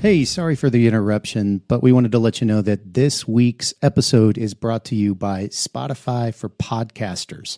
Hey, sorry for the interruption, but we wanted to let you know that this week's episode is brought to you by Spotify for Podcasters.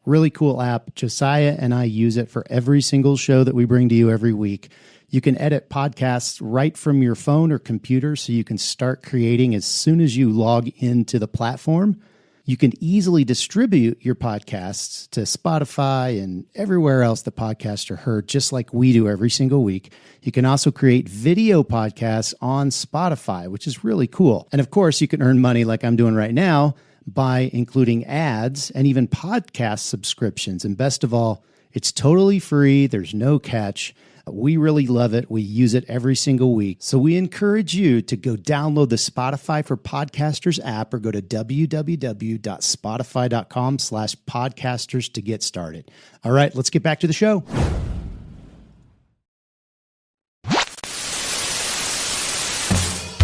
Really cool app. Josiah and I use it for every single show that we bring to you every week. You can edit podcasts right from your phone or computer, so you can start creating as soon as you log into the platform. You can easily distribute your podcasts to Spotify and everywhere else the podcasts are heard, just like we do every single week. You can also create video podcasts on Spotify, which is really cool. And of course, you can earn money like I'm doing right now by including ads and even podcast subscriptions. And best of all, it's totally free. There's no catch. We really love it. We use it every single week. So we encourage you to go download the Spotify for Podcasters app or go to www.spotify.com/podcasters to get started. All right, let's get back to the show.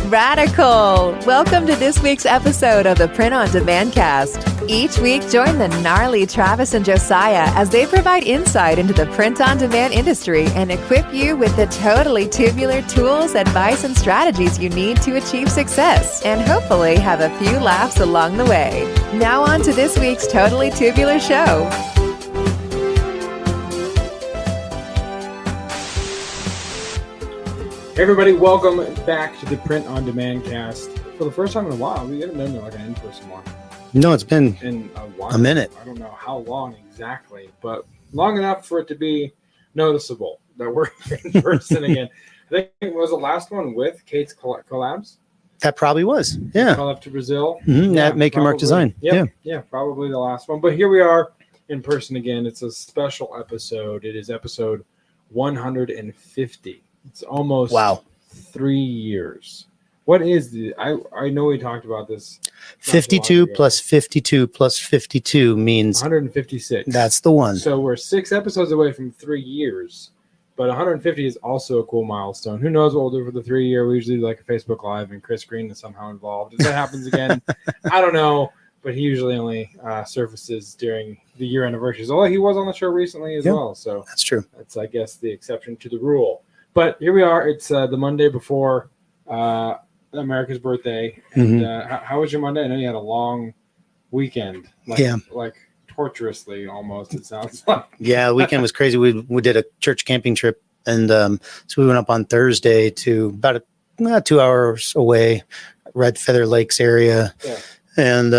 Radical! Welcome to this week's episode of the Print on Demand Cast. Each week, join the gnarly Travis and Josiah as they provide insight into the print on demand industry and equip you with the totally tubular tools, advice, and strategies you need to achieve success and hopefully have a few laughs along the way. Now on to this week's Totally Tubular show. Hey everybody, welcome back to the Print on Demand Cast. For the first time in a while, we haven't done like an in-person one. No, it's been in a while. A minute. I don't know how long exactly, but long enough for it to be noticeable that we're in person again. I think it was the last one with Kate's collabs. That probably was. Yeah. Collab to Brazil. Mm-hmm. Yeah, Make Your Mark Design. Yep. Yeah, probably the last one. But here we are in person again. It's a special episode. It is episode 150. It's almost 3 years. What is the? I know we talked about this. 52 plus 52 plus 52 means 156. That's the one. So we're 6 episodes away from 3 years, but 150 is also a cool milestone. Who knows what we'll do for the 3 year? We usually do like a Facebook Live, and Chris Green is somehow involved. If that happens again, I don't know. But he usually only surfaces during the year anniversaries. Although he was on the show recently as well. So that's true. That's, I guess, the exception to the rule. But here we are. It's the Monday before America's birthday. And how was your Monday? I know you had a long weekend. Like torturously almost, it sounds like. Yeah, the weekend was crazy. We did a church camping trip. And so we went up on Thursday to about 2 hours away, Red Feather Lakes area. Yeah. And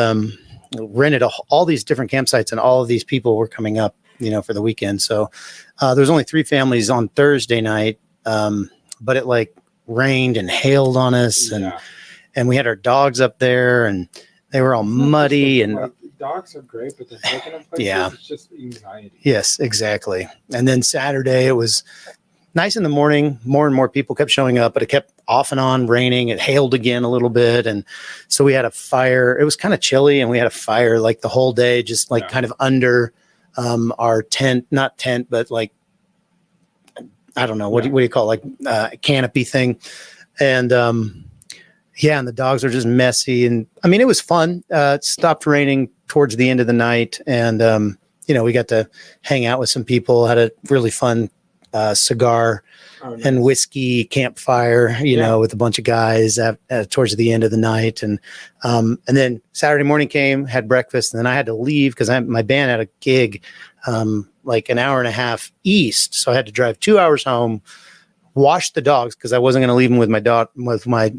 rented all these different campsites. And all of these people were coming up, for the weekend. So there was only 3 families on Thursday night. But it like rained and hailed on us, and we had our dogs up there, and they were all muddy. And dogs are great, but the taking up places, it's just anxiety. Yes, exactly. And then Saturday it was nice in the morning. More and more people kept showing up, but it kept off and on raining. It hailed again a little bit, and so we had a fire. It was kind of chilly, and we had a fire like the whole day, just like kind of under our tent, not tent, but like. I don't know. What do you call it? Like a canopy thing. And and the dogs are just messy. And I mean, it was fun. It stopped raining towards the end of the night. And, we got to hang out with some people, had a really fun cigar and whiskey campfire, with a bunch of guys towards the end of the night. And then Saturday morning came, had breakfast, and then I had to leave because my band had a gig like an hour and a half east. So I had to drive 2 hours home, wash the dogs because I wasn't going to leave them with my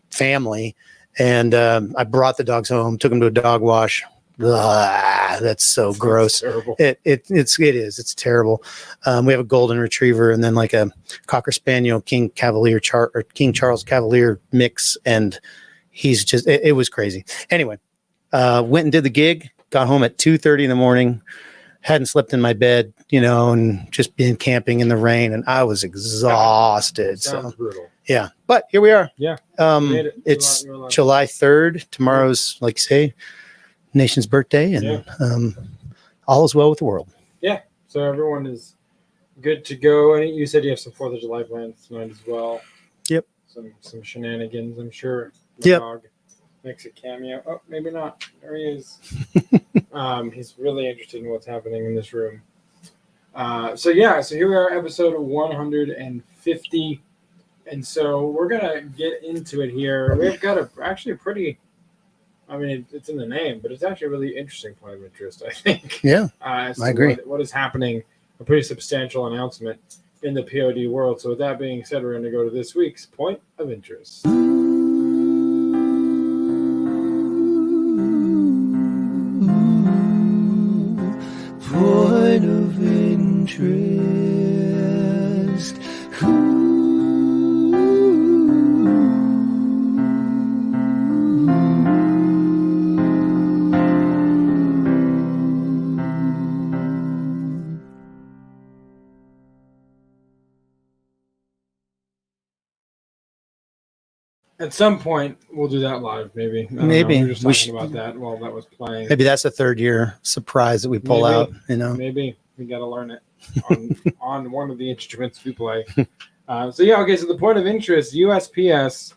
family. And I brought the dogs home, took them to a dog wash. That's so gross. Terrible. It is. It's terrible. We have a golden retriever and then like a Cocker Spaniel King Charles Cavalier mix. And he's just, it was crazy. Anyway, went and did the gig, got home at 2:30 in the morning. Hadn't slept in my bed, and just been camping in the rain, and I was exhausted. Sounds brutal. Yeah, but here we are. Yeah. It's July 3rd. Tomorrow's, like you say, nation's birthday, and all is well with the world. Yeah. So everyone is good to go. And you said you have some 4th of July plans tonight as well. Yep. Some shenanigans, I'm sure. Yep. Dog makes a cameo. Oh, maybe not. There he is. He's really interested in what's happening in this room. So here we are, episode 150. And so we're going to get into it here. We've got actually a pretty, I mean, it's in the name, but it's actually a really interesting point of interest, I think. Yeah, I agree. What is happening, a pretty substantial announcement in the POD world. So with that being said, we're going to go to this week's point of interest. Point of interest. At some point, we'll do that live, maybe. I don't Maybe. know. We were just We talking should- about that while that was playing. Maybe that's a third year surprise that we pull Maybe. out, you know? Maybe we got to learn it on one of the instruments we play. So the point of interest, USPS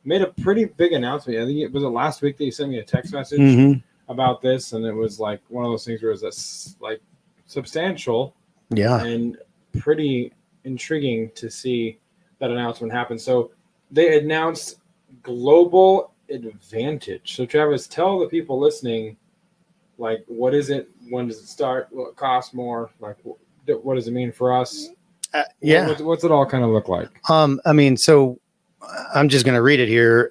made a pretty big announcement. I think it was last week that you sent me a text message Mhm. about this, and it was like one of those things where it was like substantial Yeah. and pretty intriguing to see that announcement happen. So they announced Global Advantage. So Travis, tell the people listening, like, what is it? When does it start? Will it cost more? Like, what does it mean for us? Yeah. What's it all kind of look like? I mean, so I'm just going to read it here.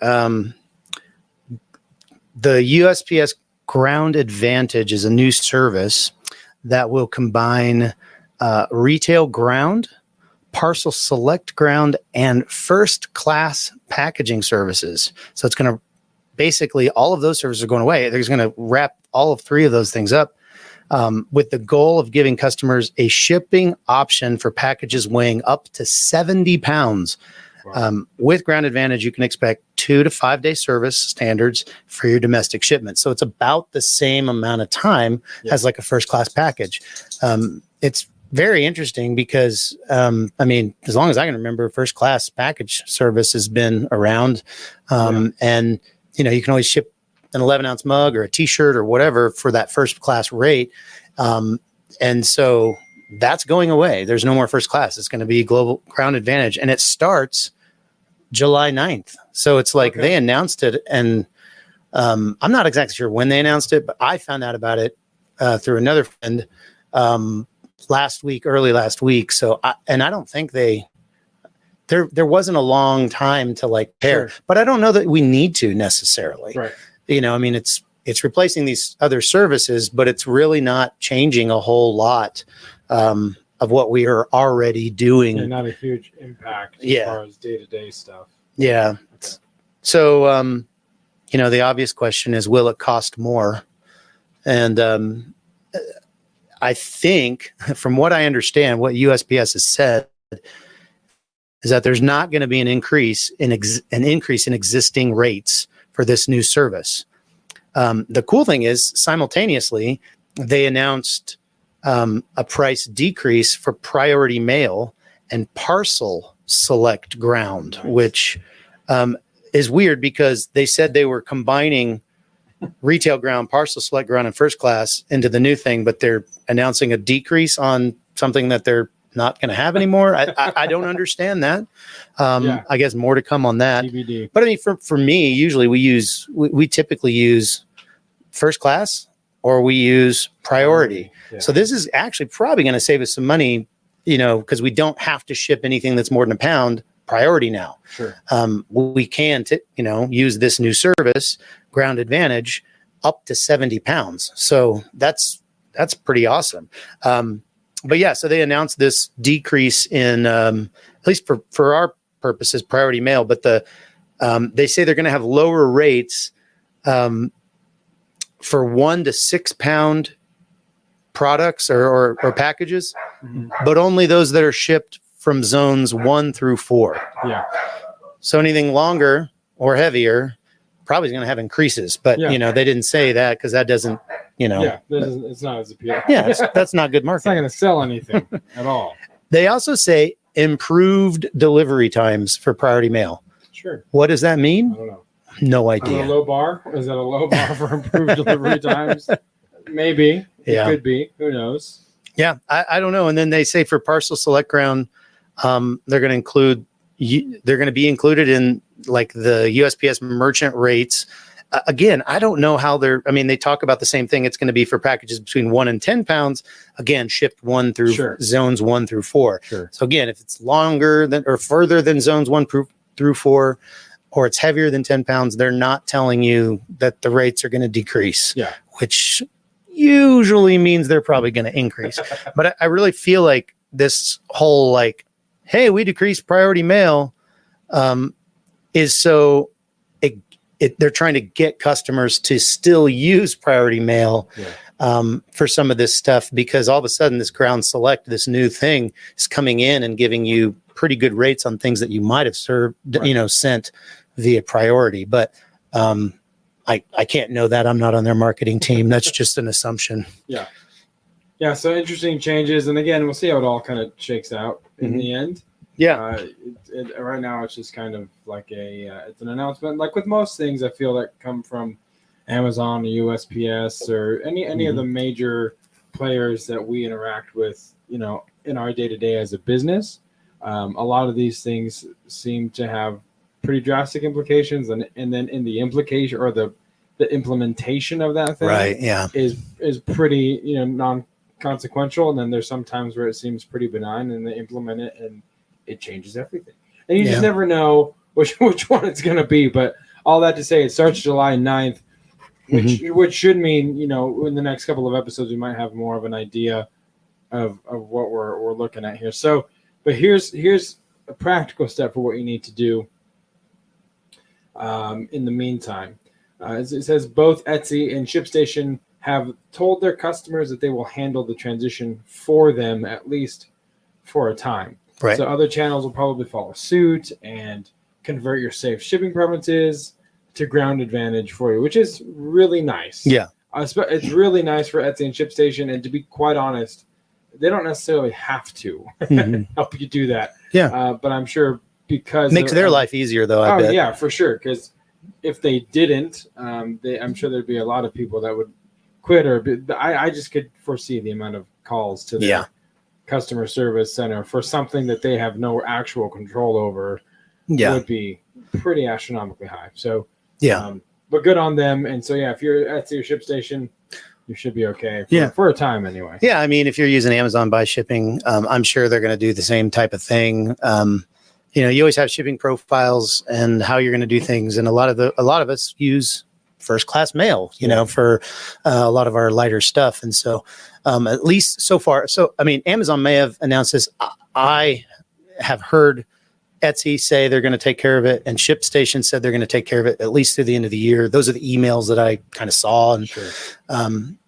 The USPS Ground Advantage is a new service that will combine retail ground, parcel select ground, and first class packaging services. So it's going to basically, all of those services are going away. They're going to wrap all of three of those things up with the goal of giving customers a shipping option for packages weighing up to 70 pounds. Wow. With Ground Advantage, you can expect 2 to 5 day service standards for your domestic shipment. So it's about the same amount of time as like a first class package. It's very interesting because, I mean, as long as I can remember, first class package service has been around. And, you know, you can always ship an 11-ounce mug or a T-shirt or whatever for that first class rate. And so that's going away. There's no more first class. It's going to be Global Ground Advantage. And it starts July 9th. So it's like they announced it. And I'm not exactly sure when they announced it, but I found out about it through another friend early last week. So, I don't think there wasn't a long time to like pair, but I don't know that we need to necessarily. Right. You know, I mean, it's replacing these other services, but it's really not changing a whole lot of what we are already doing. Yeah, not a huge impact as far as day-to-day stuff. Yeah. Okay. So, you know, the obvious question is, will it cost more? And I think, from what I understand, what USPS has said is that there's not going to be an increase in existing rates for this new service. The cool thing is, simultaneously, they announced a price decrease for priority mail and parcel select ground, which is weird because they said they were combining retail ground, parcel select ground, and first class into the new thing, but they're announcing a decrease on something that they're not going to have anymore. I don't understand that. I guess more to come on that. DVD. But I mean, for me, usually we typically use first class or we use priority. Yeah. So this is actually probably going to save us some money, you know, because we don't have to ship anything that's more than a pound priority now. Sure. We can, use this new service, Ground Advantage, up to 70 pounds. So that's pretty awesome. But yeah, so they announced this decrease in, at least for our purposes, priority mail, but they say they're going to have lower rates for 1 to 6 pound products or packages, but only those that are shipped from zones 1 through 4. Yeah. So anything longer or heavier probably is going to have increases, but you know, they didn't say that because that doesn't, you know, it's not as appealing. yeah, that's not good It's not marketing. going to sell anything at all. They also say improved delivery times for priority mail. Sure. What does that I mean? don't know. No Is that a idea. low bar? Is that a low bar for improved delivery times? Maybe. It could be. Who knows? Yeah, I don't know. And then they say for parcel select ground, they're going to include they're going to be included in like the USPS merchant rates. Again, I don't know how they talk about the same thing. It's going to be for packages between 1 and 10 pounds, again, shipped 1 through zones 1 through 4. Sure. So again, if it's longer than or further than zones 1 through 4, or it's heavier than 10 pounds, they're not telling you that the rates are going to decrease, which usually means they're probably going to increase. But I really feel like this whole like, hey, we decreased priority mail is so they're trying to get customers to still use priority mail for some of this stuff, because all of a sudden this Ground Select, this new thing, is coming in and giving you pretty good rates on things that you might have sent via priority. But I can't know that. I'm not on their marketing team. That's just an assumption. Yeah. So interesting changes. And again, we'll see how it all kind of shakes out in the end. Right now it's just kind of like it's an announcement. Like with most things, I feel that come from Amazon or USPS or any of the major players that we interact with, in our day-to-day as a business. A lot of these things seem to have pretty drastic implications, and then in the implication or the implementation of that thing is pretty non-consequential, and then there's some times where it seems pretty benign and they implement it and it changes everything, and you just never know which one it's going to be. But all that to say, it starts July 9th, which should mean in the next couple of episodes we might have more of an idea of what we're looking at here. So but here's a practical step for what you need to do in the meantime. It says both Etsy and ShipStation have told their customers that they will handle the transition for them, at least for a time. Right. So other channels will probably follow suit and convert your safe shipping preferences to Ground Advantage for you, which is really nice. Yeah. It's really nice for Etsy and ShipStation. And to be quite honest, they don't necessarily have to help you do that. Yeah. But I'm sure because makes their life easier, though. I bet. Yeah, for sure. Because if they didn't, I'm sure there'd be a lot of people that would quit. I just could foresee the amount of calls to their customer service center for something that they have no actual control over would be pretty astronomically high. So but good on them. And so if you're at your ShipStation, you should be okay for a time anyway. Yeah, I mean, if you're using Amazon Buy Shipping, I'm sure they're going to do the same type of thing. You always have shipping profiles and how you're going to do things, and a lot of us use first class mail, for a lot of our lighter stuff, and so at least so far. So I mean, Amazon may have announced this. I have heard Etsy say they're going to take care of it, and ShipStation said they're going to take care of it at least through the end of the year. Those are the emails that I kind of saw, and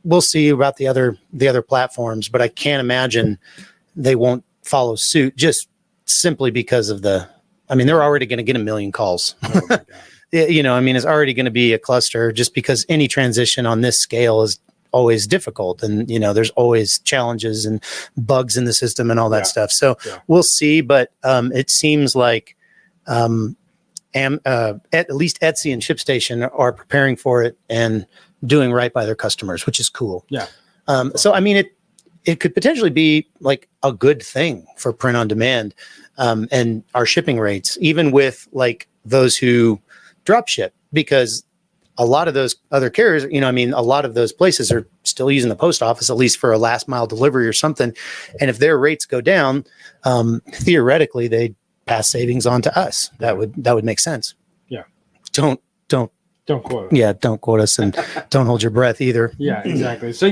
we'll see about the other platforms. But I can't imagine they won't follow suit just simply because of they're already going to get 1 million calls. Oh my God. It's already going to be a cluster just because any transition on this scale is always difficult, and there's always challenges and bugs in the system and all that stuff. So we'll see, but it seems like at least Etsy and ShipStation are preparing for it and doing right by their customers, which is cool. So I mean, it could potentially be like a good thing for print on demand and our shipping rates, even with like those who drop ship, because a lot of those other carriers, a lot of those places are still using the post office, at least for a last mile delivery or something. And if their rates go down, theoretically, they pass savings on to us. That would make sense. Yeah. Don't quote us. Yeah. Don't quote us, and don't hold your breath either. Yeah, exactly. So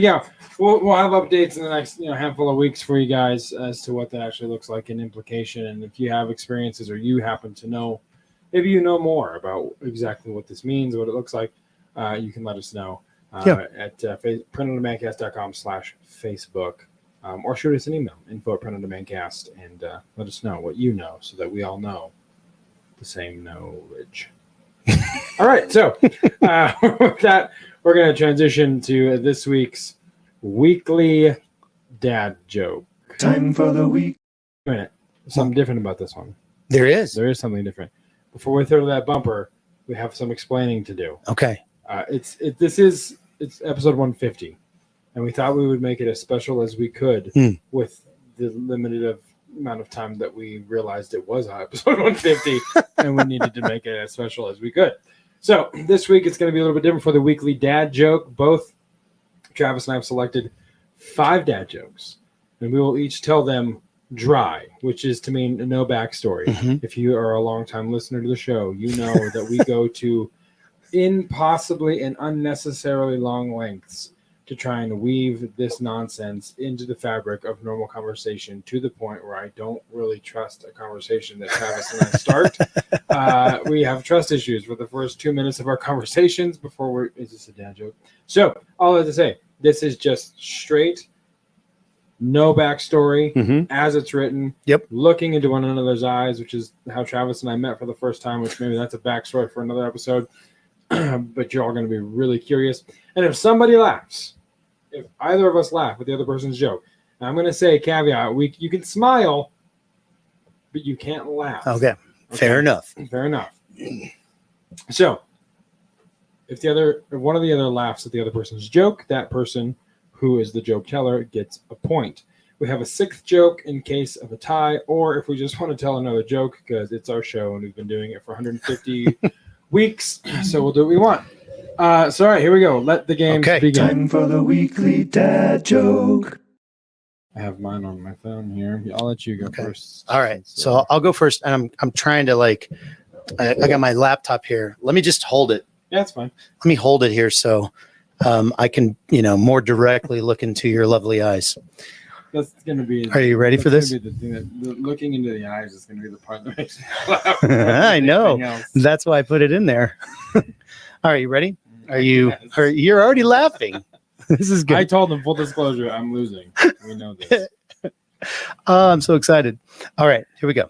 we'll have updates in the next handful of weeks for you guys as to what that actually looks like in implication. And if you have experiences or you happen to know, maybe you know more about exactly what this means, what it looks like, you can let us know at printondemandcast.com/Facebook, or shoot us an email, info@printondemandcast, and let us know what you know so that we all know the same knowledge. All right, so with that, we're going to transition to this week's weekly dad joke. Time for the week. Wait a minute. Something different about this one. There is something different. Before we throw to that bumper, we have some explaining to do. Okay. It's episode 150, and we thought we would make it as special as we could with the limited of amount of time that we realized it was episode 150 and we needed to make it as special as we could. So this week it's going to be a little bit different for the weekly dad joke. Both Travis and I have selected 5 dad jokes, and we will each tell them dry, which is to mean no backstory. Mhm. If you are a longtime listener to the show, you know that we go to impossibly and unnecessarily long lengths to try and weave this nonsense into the fabric of normal conversation, to the point where I don't really trust a conversation that Travis and I start. We have trust issues for the first 2 minutes of our conversations before we're... Is this a dad joke? So, all I have to say, this is just straight, no backstory, as it's written. Yep. Looking into one another's eyes, which is how Travis and I met for the first time, which maybe that's a backstory for another episode. But you're all going to be really curious. And if somebody laughs, if either of us laugh at the other person's joke, I'm going to say caveat, you can smile, but you can't laugh. Okay. Fair enough. Fair enough. So, if one of the other laughs at the other person's joke, that person who is the joke teller gets a point. We have a 6th joke in case of a tie, or if we just want to tell another joke because it's our show and we've been doing it for 150 weeks, so we'll do what we want. So, all right, here we go. Let the game begin. Time for the weekly dad joke. I have mine on my phone here. I'll let you go first. All right. So I'll go first. And I'm trying to I got my laptop here. Let me just hold it. Yeah, it's fine. Let me hold it here so I can, more directly look into your lovely eyes. That's going to be... Are you ready for this? Be the thing looking into the eyes is going to be the part that makes me laugh. I know. That's why I put it in there. All right, you ready? You're already laughing. This is good. I told them, full disclosure, I'm losing. We know this. I'm so excited. All right, here we go.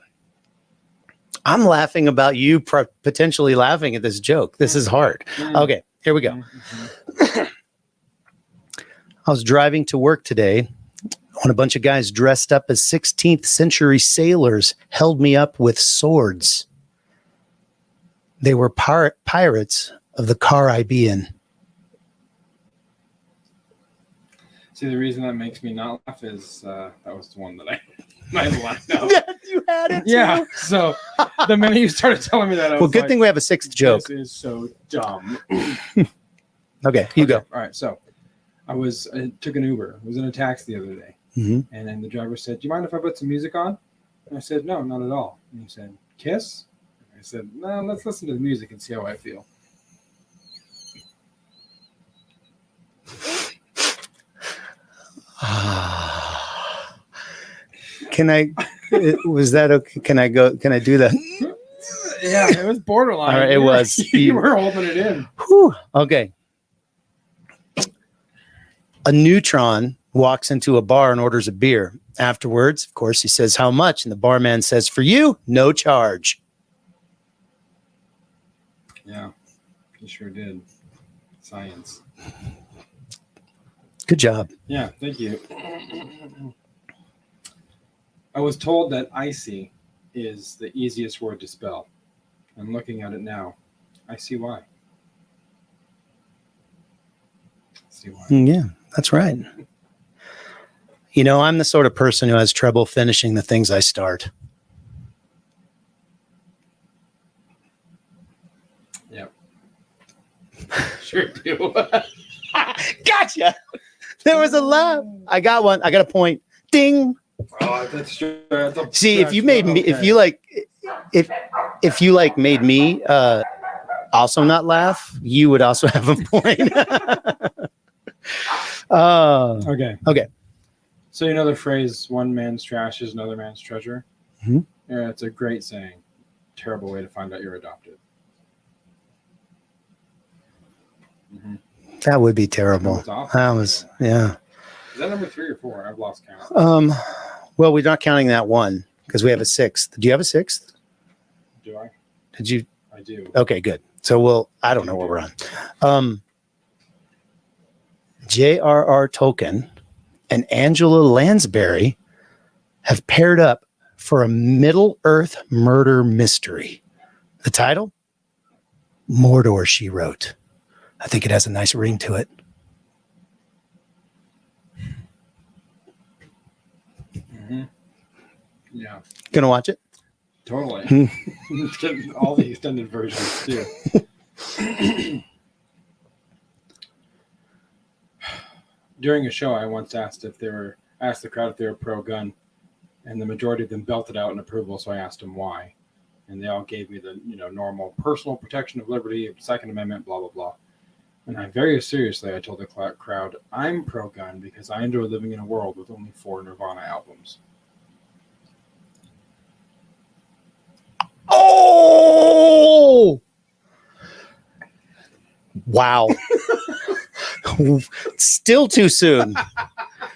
I'm laughing about you potentially laughing at this joke. This is hard. Okay, here we go. I was driving to work today when a bunch of guys dressed up as 16th century sailors held me up with swords. They were pirates of the car I be in. See, the reason that makes me not laugh is that was the one that I laughed out. Yeah, you had it too. Yeah, so the minute you started telling me that, I was good thing we have a 6th joke. This is so dumb. Okay, you go. All right, so I took an Uber. I was in a taxi the other day. And then the driver said, "Do you mind if I put some music on?" And I said, "No, not at all." And he said, "Kiss?" I said, "No, let's listen to the music and see how I feel." Can I? Was that okay? Can I go? Can I do that? Yeah, it was borderline. All right, it was. You were holding it in. Whew. Okay. A neutron walks into a bar and orders a beer. Afterwards, of course, he says, "How much?" And the barman says, "For you, no charge." Yeah, he sure did. Science. Good job. Yeah, thank you. I was told that icy is the easiest word to spell. I'm looking at it now. I see why. Yeah, that's right. I'm the sort of person who has trouble finishing the things I start. Yep. Sure do. Gotcha. There was a laugh. I got one. I got a point. Ding. Oh, that's true. See, if you made me, if you made me also not laugh, you would also have a point. Okay. So you know the phrase, "One man's trash is another man's treasure"? Mm-hmm. Yeah, it's a great saying. Terrible way to find out you're adopted. Mm-hmm. That would be terrible. That was, yeah. Is that number 3 or 4? I've lost count. Well, we're not counting that one because we have a 6th. Do you have a 6th? Do I? Did you? I do. Okay, good. So I don't know what we're on. J.R.R. Tolkien and Angela Lansbury have paired up for a Middle-earth murder mystery. The title? Mordor, She Wrote. I think it has a nice ring to it. Mm-hmm. Yeah. Gonna watch it? Totally. All the extended versions too. During a show, I once asked the crowd if they were pro-gun, and the majority of them belted out in approval. So I asked them why, and they all gave me the normal personal protection of liberty, Second Amendment, blah blah blah. And I very seriously, I told the crowd, I'm pro-gun because I enjoy living in a world with only 4 Nirvana albums. Oh! Wow. Still too soon.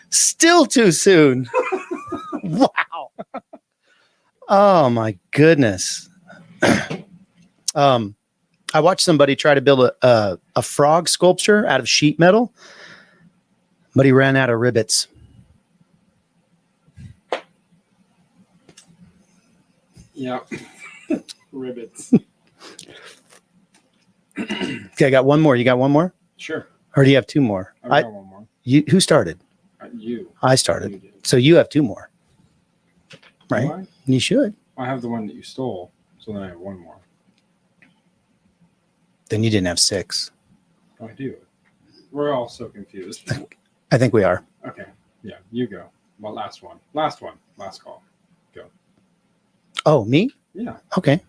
Still too soon. Wow. Oh my goodness. I watched somebody try to build a frog sculpture out of sheet metal, but he ran out of rivets. Yeah. Rivets. Okay, I got one more. You got one more? Sure. Or do you have 2 more? I've got one more. Who started? You. I started. You did. So you have 2 more. Right? Do I? You should. I have the one that you stole, so then I have 1 more. Then you didn't have 6. Oh, I do. We're all so confused. I think we are. Okay. Yeah, you go. Well, last one. Last call. Go. Oh, me? Yeah. Okay.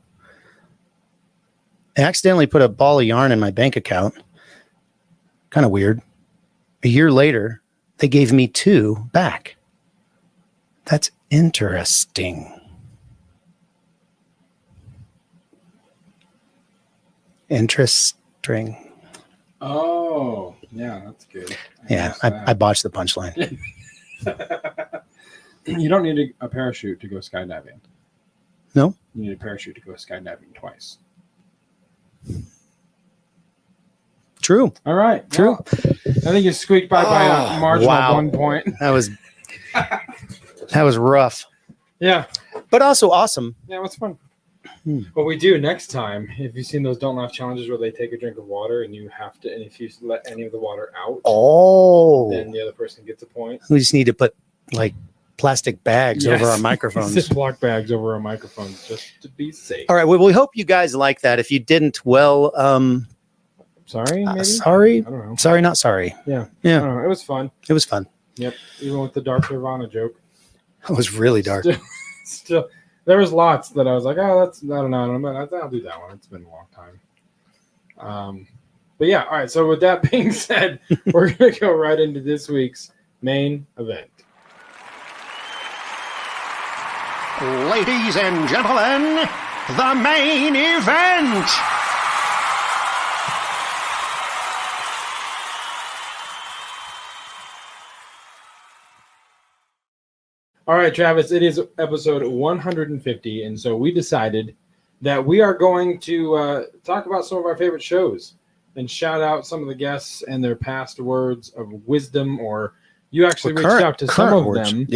I accidentally put a ball of yarn in my bank account. Kind of weird. A year later, they gave me 2 back. That's interesting. Interesting. Oh, yeah, that's good. Yeah, I botched the punchline. You don't need a parachute to go skydiving. No? You need a parachute to go skydiving twice. True. All right. True. Well, I think you squeaked by a marginal wow. 1 point. That was rough. Yeah. But also awesome. Yeah, it was fun. What we do next time, if you've seen those Don't Laugh challenges where they take a drink of water and if you let any of the water out, then the other person gets a point. We just need to put like plastic bags over our microphones. Ziploc bags over our microphones just to be safe. All right. Well, we hope you guys like that. If you didn't, well, sorry, maybe? Sorry. I don't know. Sorry, not sorry. Yeah. Yeah. I don't know. It was fun. It was fun. Yep. Even with the dark Nirvana joke. It was really dark. Still, there was lots that I was like, oh, I don't know. I'll do that one. It's been a long time. But yeah, all right. So with that being said, we're going to go right into this week's main event. Ladies and gentlemen, the main event. All right, Travis, it is episode 150, and so we decided that we are going to talk about some of our favorite shows and shout out some of the guests and their past words of wisdom, or you actually reached out to some of them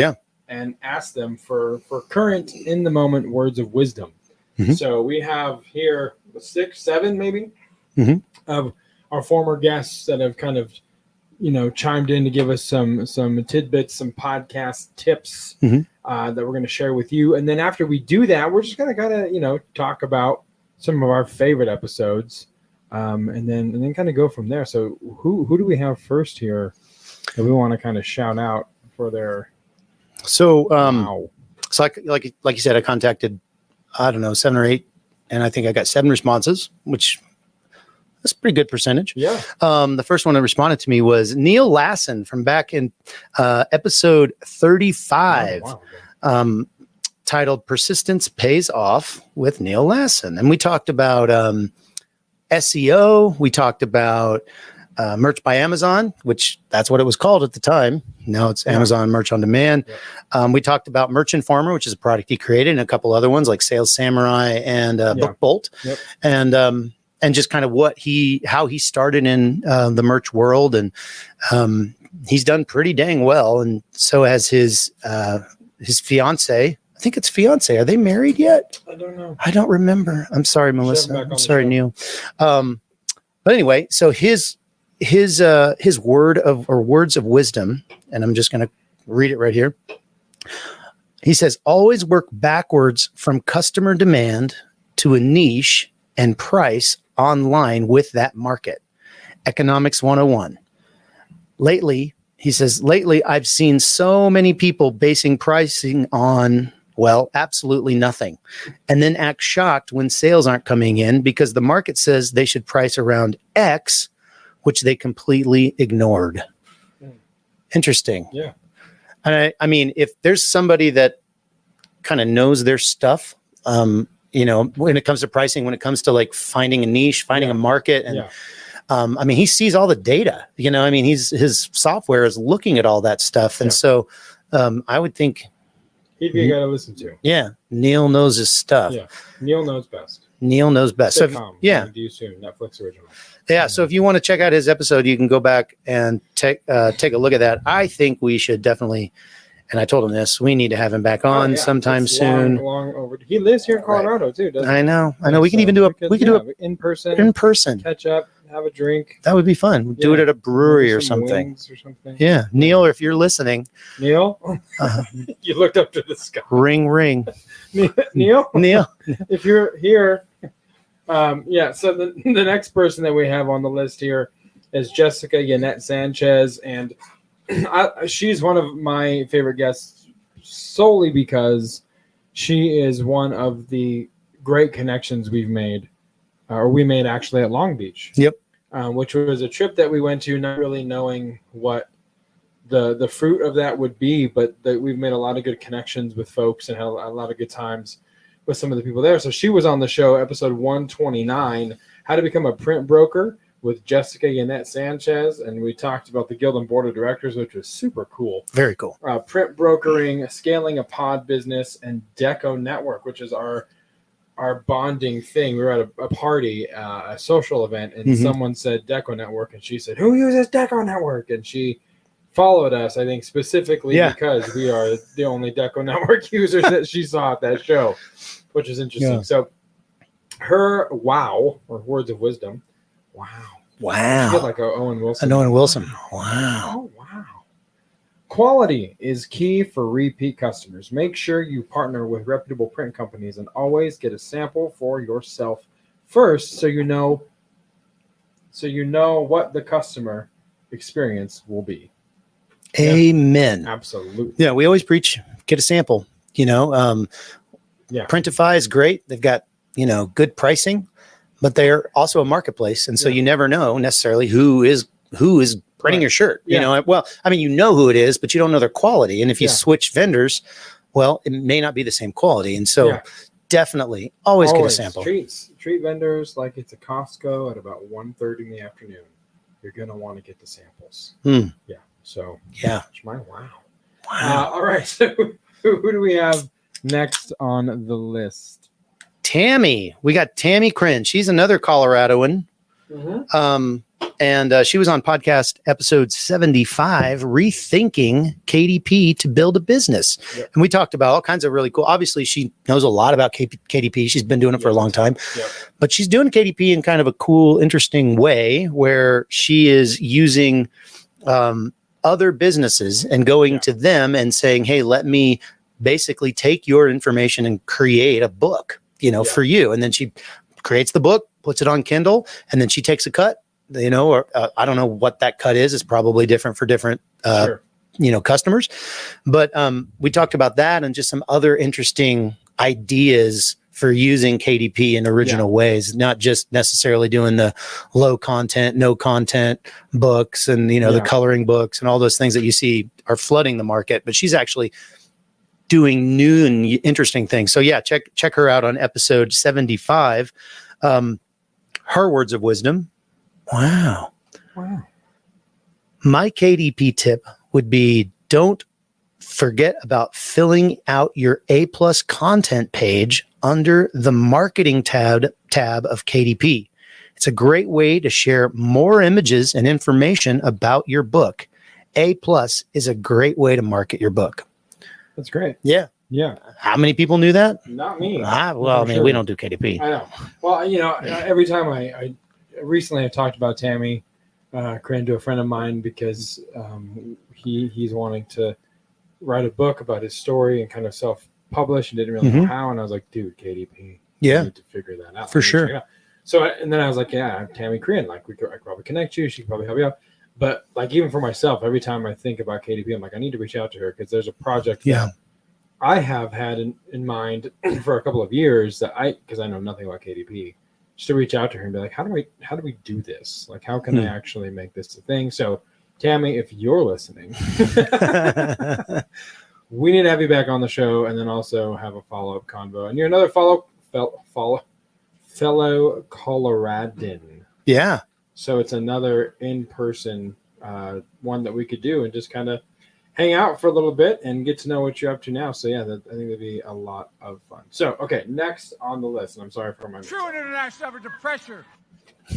and asked them for current, in-the-moment words of wisdom. Mm-hmm. So we have here 6, 7 maybe of our former guests that have kind of chimed in to give us some tidbits, some podcast tips that we're going to share with you. And then after we do that, we're just going to kind of, talk about some of our favorite episodes, and then kind of go from there. So who do we have first here that we want to kind of shout out for their? So, so like you said, I contacted, 7 or 8, and I think I got 7 responses, which that's a pretty good percentage. Yeah. The first one that responded to me was Neil Lassen from back in episode 35, titled Persistence Pays Off with Neil Lassen. And we talked about SEO. We talked about merch by Amazon, which that's what it was called at the time. Now it's Amazon Merch on Demand. Yeah. We talked about Merch Informer, which is a product he created, and a couple other ones like Sales Samurai and Book Bolt. Yep. And just kind of how he started in the merch world. And he's done pretty dang well. And so has his fiance. I think it's fiance. Are they married yet? I don't know. I don't remember. I'm sorry, Melissa. I'm sorry, Neil. But anyway, so his words of wisdom, and I'm just going to read it right here. He says, always work backwards from customer demand to a niche and price online with that market. Economics 101. Lately, he says, I've seen so many people basing pricing on, well, absolutely nothing, and then act shocked when sales aren't coming in because the market says they should price around X, which they completely ignored. Interesting. Yeah. And I mean, if there's somebody that kind of knows their stuff, you know, when it comes to pricing, when it comes to like finding a niche, finding a market, and I mean, he sees all the data, you know, I mean, his software is looking at all that stuff. And so I would think he'd be a guy to listen to. Yeah. Neil knows his stuff. Yeah. Neil knows best. Neil knows best. So, Do you soon? Netflix original. Yeah. So if you want to check out his episode, you can go back and take a look at that. I think we should definitely, and I told him this, we need to have him back on sometime soon. Long over. He lives here in Colorado too, doesn't he? I know. We can even do we can do it in person. Catch up, have a drink. That would be fun. Do it at a brewery or something. Yeah. Neil, if you're listening. Neil? You looked up to the sky. Ring, ring. Neil? Neil. If you're here. So the next person that we have on the list here is Jessica Yannette Sanchez, and she's one of my favorite guests solely because she is one of the great connections we've made, or we made actually at Long Beach. Yep. Which was a trip that we went to, not really knowing what the fruit of that would be, but we've made a lot of good connections with folks and had a lot of good times with some of the people there. So she was on the show, episode 129, How to Become a Print Broker with Jessica Yannette Sanchez. And we talked about the Guild and Board of Directors, which was super cool. Very cool. Print brokering, scaling a pod business, and Deco Network, which is our bonding thing. We were at a party, a social event, and someone said Deco Network, and she said, who uses Deco Network? And she followed us, I think, specifically because we are the only Deco Network users that she saw at that show, which is interesting. Yeah. So her wow, or words of wisdom, wow. She like Owen Wilson. An Owen Wilson. Wow. Oh, wow. Quality is key for repeat customers. Make sure you partner with reputable print companies and always get a sample for yourself first so you know what the customer experience will be. Amen. Yeah, absolutely. Yeah, we always preach, get a sample, you know. Printify is great. They've got, good pricing, but they're also a marketplace. And so you never know necessarily who is printing your shirt. You know, well, I mean, you know who it is, but you don't know their quality. And if you switch vendors, well, it may not be the same quality. And so definitely always get a sample. Treat vendors like it's a Costco at about 1:30 in the afternoon. You're going to want to get the samples. Yeah. So wow. All right. So who do we have next on the list? Tammy. We got Tammy Crin. She's another Coloradoan. And she was on podcast episode 75, Rethinking KDP to Build a Business. Yep. And we talked about all kinds of really cool. Obviously, she knows a lot about KDP. She's been doing it for a long time. Yep. But she's doing KDP in kind of a cool, interesting way where she is using other businesses and going to them and saying, hey, let me basically take your information and create a book, for you. And then she creates the book, puts it on Kindle, and then she takes a cut, or I don't know what that cut is. It's probably different for different, customers. But we talked about that and just some other interesting ideas for using KDP in original ways, not just necessarily doing the low content, no content books and, the coloring books and all those things that you see are flooding the market. But she's actually doing new and interesting things. So check her out on episode 75. Her words of wisdom. Wow. My KDP tip would be don't forget about filling out your A+ content page under the marketing tab of KDP. It's a great way to share more images and information about your book. A+ is a great way to market your book. That's great. Yeah. How many people knew that? Not me. We don't do KDP. I know. Well, every time I recently I talked about Tammy Crin to a friend of mine because he's wanting to write a book about his story and kind of self-publish and didn't really know how. And I was like, dude, KDP, Yeah. you need to figure that out. For sure. So, and then I was like, yeah, I'm Tammy Korean. Like, I could probably connect you. She could probably help you out. But like, even for myself, every time I think about KDP, I'm like, I need to reach out to her because there's a project that I have had in mind for a couple of years that because I know nothing about KDP, just to reach out to her and be like, how do we do this? Like, how can I actually make this a thing? So, Tammy, if you're listening, we need to have you back on the show and then also have a follow-up convo. And you're another fellow Coloradan. Yeah. So it's another in-person one that we could do and just kind of hang out for a little bit and get to know what you're up to now. So, yeah, I think that'd be a lot of fun. So, okay, next on the list, and I'm sorry for my mistake. True international pressure.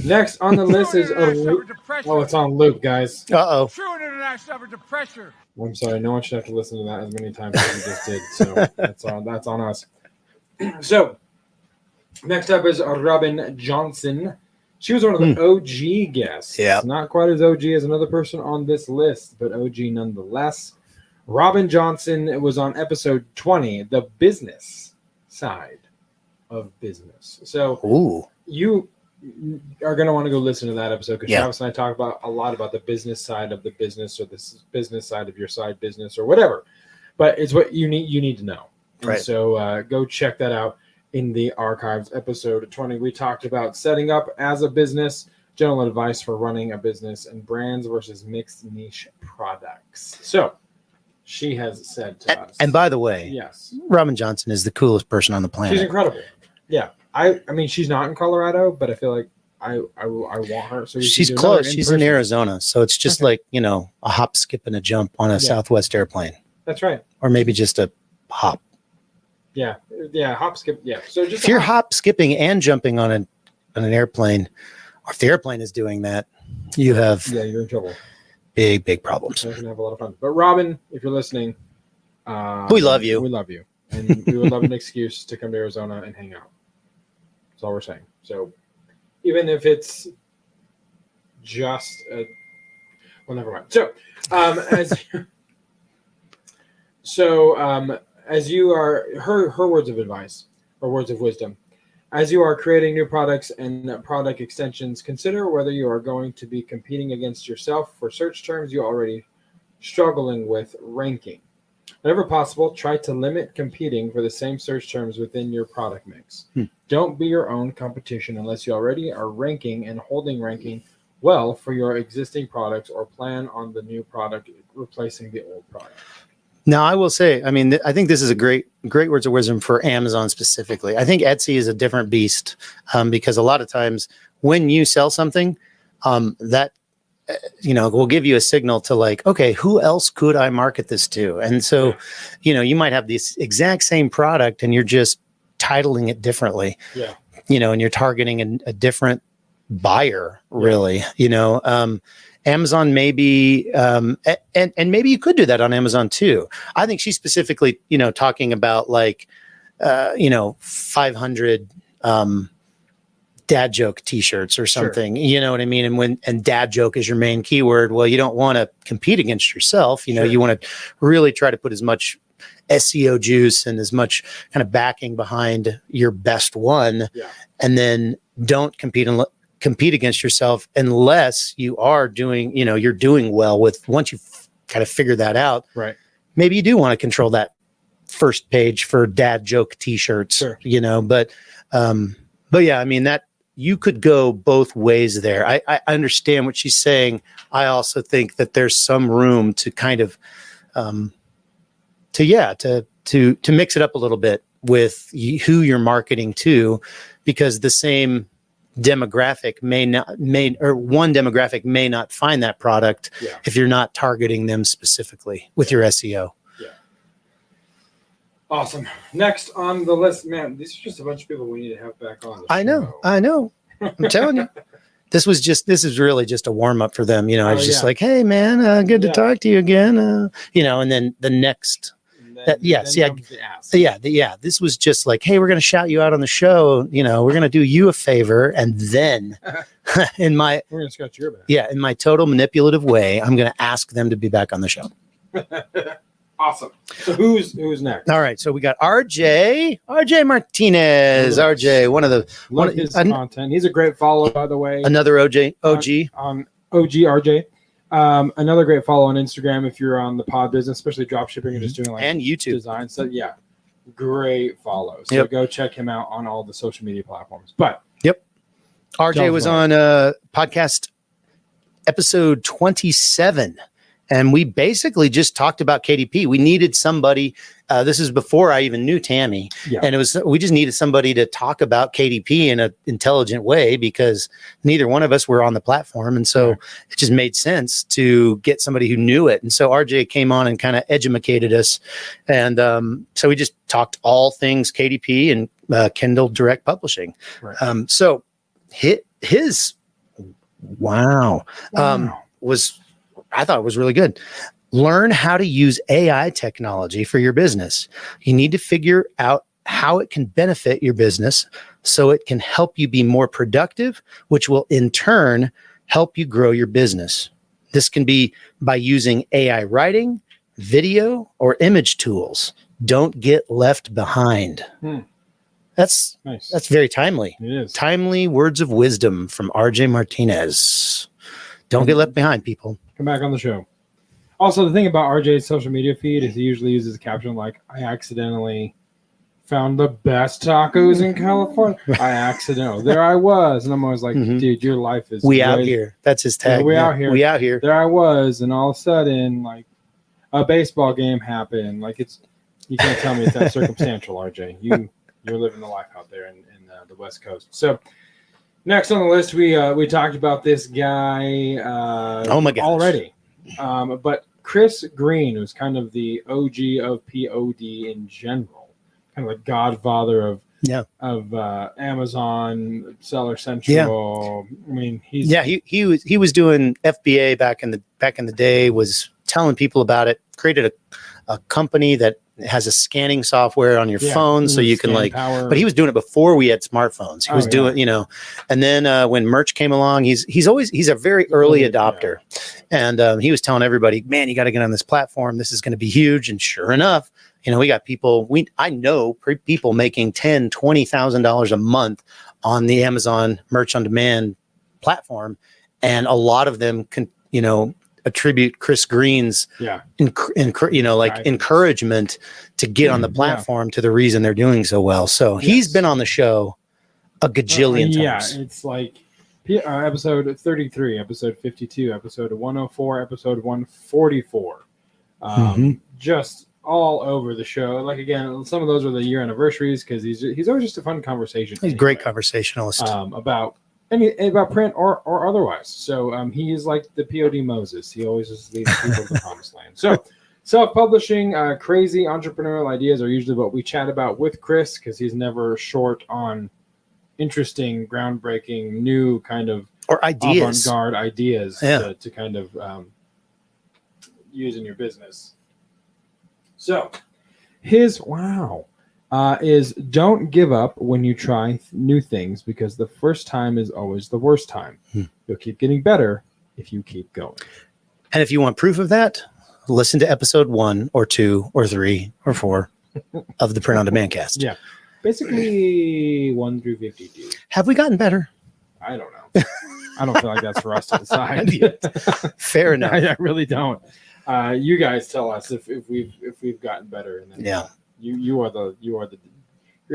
Next on the list is it's on loop, guys. Uh-oh. True international pressure. I'm sorry, no one should have to listen to that as many times as we just did. So that's on us. So next up is Robin Johnson. She was one of the OG guests. Yeah. Not quite as OG as another person on this list, but OG nonetheless. Robin Johnson was on episode 20, the business side of business. So you are going to want to go listen to that episode because Travis and I talk about a lot about the business side of the business or the business side of your side business or whatever. But it's what you need to know. Right. And so go check that out. In the archives, episode 20, we talked about setting up as a business, general advice for running a business, and brands versus mixed niche products. So she has said to us. And by the way, yes, Robin Johnson is the coolest person on the planet. She's incredible. Yeah. I mean, she's not in Colorado, but I feel like I want her. So she's close. She's in Arizona. So it's just like, a hop, skip, and a jump on a Southwest airplane. That's right. Or maybe just a hop. Yeah, hop, skip, yeah. So just if you're hop, skipping, and jumping on an airplane, or if the airplane is doing that, you have you're in trouble. Big problems. You're gonna have a lot of fun. But Robin, if you're listening, we love you. We love you, and we would love an excuse to come to Arizona and hang out. That's all we're saying. So even if it's just never mind. As you are, her words of advice or words of wisdom, as you are creating new products and product extensions, consider whether you are going to be competing against yourself for search terms you're already struggling with ranking. Whenever possible, try to limit competing for the same search terms within your product mix. Don't be your own competition unless you already are ranking and holding ranking well for your existing products or plan on the new product replacing the old product. Now, I will say, I mean, I think this is a great words of wisdom for Amazon specifically. I think Etsy is a different beast because a lot of times when you sell something, that will give you a signal to like, okay, who else could I market this to? And so, you might have this exact same product and you're just titling it differently. Yeah. And you're targeting a different buyer, really. Amazon maybe, and maybe you could do that on Amazon too. I think she's specifically, talking about like, 500 dad joke t-shirts or something, you know what I mean? And dad joke is your main keyword. Well, you don't want to compete against yourself. You want to really try to put as much SEO juice and as much kind of backing behind your best one. Yeah. And then don't compete against yourself unless you are doing, you're doing well with, once you kind of figure that out, right? Maybe you do want to control that first page for dad joke t-shirts, but yeah, I mean that you could go both ways there. I understand what she's saying. I also think that there's some room to kind of, to mix it up a little bit with who you're marketing to, because the same demographic one demographic may not find that product if you're not targeting them specifically with your SEO. Yeah. Awesome. Next on the list, man, these are just a bunch of people we need to have back on. I know. I'm telling you. This is really just a warm up for them. I was just like, hey man, good to talk to you again. And then the next this was just like, hey, we're going to shout you out on the show. We're going to do you a favor. And then we're going to scratch your back. Yeah. In my total manipulative way, I'm going to ask them to be back on the show. Awesome. So who's next? All right. So we got RJ Martinez. RJ, one of the Love his content. He's a great follow, by the way. Another OG. On OG RJ. Another great follow on Instagram if you're on the pod business, especially drop shipping and just doing like and YouTube design stuff. Yeah. Great follow. So go check him out on all the social media platforms. But RJ was on podcast episode 27. And we basically just talked about KDP. We needed somebody. This is before I even knew Tammy, and we just needed somebody to talk about KDP in an intelligent way because neither one of us were on the platform, and so it just made sense to get somebody who knew it. And so RJ came on and kind of edumacated us, and so we just talked all things KDP and Kindle Direct Publishing. Right. So his was. I thought it was really good. Learn how to use AI technology for your business. You need to figure out how it can benefit your business so it can help you be more productive, which will in turn help you grow your business. This can be by using AI writing, video, or image tools. Don't get left behind. That's nice. That's very timely. It is. Timely words of wisdom from RJ Martinez. Don't get left behind, people. Come back on the show. Also, the thing about RJ's social media feed is he usually uses a caption like, I accidentally found the best tacos in California. There I was. And I'm always like, dude, your life is out here. That's his tag. We out here. We out here. There I was. And all of a sudden, like, a baseball game happened. Like, you can't tell me it's that circumstantial, RJ. You're living the life out there in the West Coast. So, next on the list, we talked about this guy oh my gosh. already. But Chris Green, who's kind of the OG of POD in general, kind of the godfather of Amazon, Seller Central. I mean, he was doing FBA back in the day, was telling people about it, created a company that has a scanning software on your phone so you can but he was doing it before we had smartphones. He was doing, and then when merch came along, he's a very early adopter. And he was telling everybody, man, you got to get on this platform. This is going to be huge. And sure enough, we got people, I know people making $10,000, $20,000 a month on the Amazon merch on demand platform. And a lot of them can, attribute Chris Green's encouragement to get on the platform to the reason they're doing so well. So he's been on the show a gajillion times. Yeah, it's like episode 33, episode 52, episode 104, episode 144. Just all over the show. Like, again, some of those are the year anniversaries because he's always just a fun conversation. He's a great conversationalist. About print or otherwise. So he is like the POD Moses. He always just leads people to the promised land. So self-publishing, crazy entrepreneurial ideas are usually what we chat about with Chris because he's never short on interesting, groundbreaking, new kind of or ideas, avant-garde ideas to kind of use in your business. So his is don't give up when you try new things because the first time is always the worst time. You'll keep getting better if you keep going. And if you want proof of that, listen to episode 1 or 2 or 3 or 4 of the Print on Demand cast. Yeah. Basically 1 through 52. Have we gotten better? I don't know. I don't feel like that's for us to decide. Fair enough. I really don't. You guys tell us if we've gotten better. And then, you're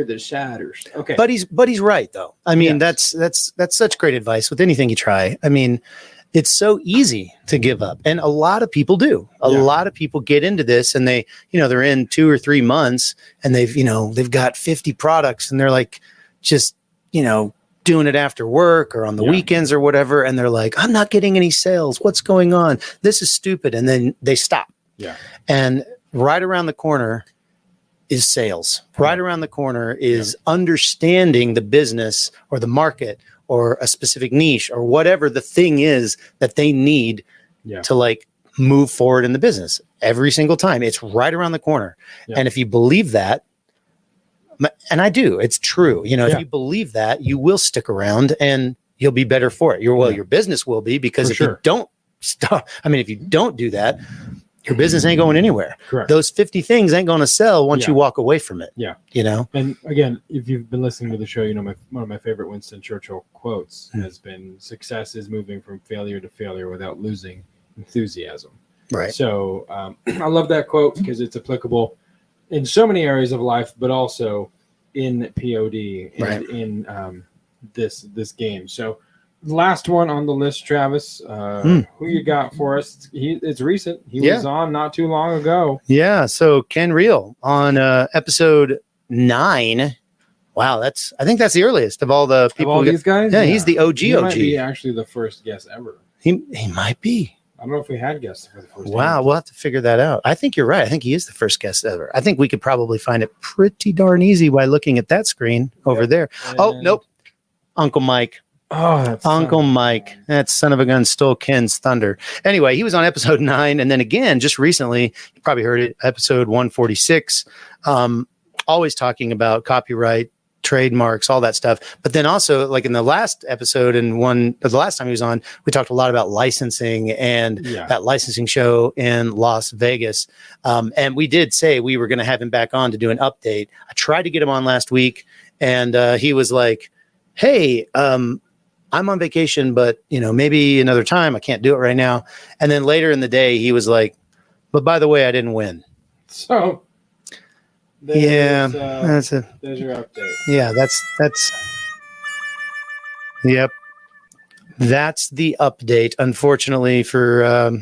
the shatters. Okay. But he's right though. I mean, that's such great advice with anything you try. I mean, it's so easy to give up. And a lot of people do. A lot of people get into this and they, they're in 2 or 3 months and they've got 50 products and they're like just, doing it after work or on the weekends or whatever. And they're like, I'm not getting any sales. What's going on? This is stupid. And then they stop. Yeah. And right around the corner is sales. Right around the corner is understanding the business or the market or a specific niche or whatever the thing is that they need to move forward in the business every single time. It's right around the corner. Yeah. And if you believe that, and I do, it's true. If you believe that, you will stick around and you'll be better for it. Your business will be because you don't stop. I mean, if you don't do that, your business ain't going anywhere. Correct. Those 50 things ain't going to sell once you walk away from it. Yeah. You know? And again, if you've been listening to the show, you know, one of my favorite Winston Churchill quotes has been, success is moving from failure to failure without losing enthusiasm. Right. So I love that quote because it's applicable in so many areas of life, but also in POD and in this game. So last one on the list, Travis, who you got for us? It's recent. He was on not too long ago. Yeah. So Ken Reel on episode 9. Wow, I think that's the earliest of all the people. Of all these guys? Yeah, he's the OG. He might be actually the first guest ever. He might be. I don't know if we had guests for the first time. Wow, we'll have to figure that out. I think you're right. I think he is the first guest ever. I think we could probably find it pretty darn easy by looking at that screen over there. And oh, nope. Uncle Mike. Oh, that's Uncle Mike. That son of a gun stole Ken's thunder. Anyway, he was on episode 9. And then again, just recently, you probably heard it, episode 146, always talking about copyright, trademarks, all that stuff. But then also, like in the last episode and the last time he was on, we talked a lot about licensing and that licensing show in Las Vegas. And we did say we were going to have him back on to do an update. I tried to get him on last week, and he was like, hey, I'm on vacation, but maybe another time. I can't do it right now. And then later in the day, he was like, but by the way, I didn't win. So there's your update. Yeah, yep. That's the update. Unfortunately for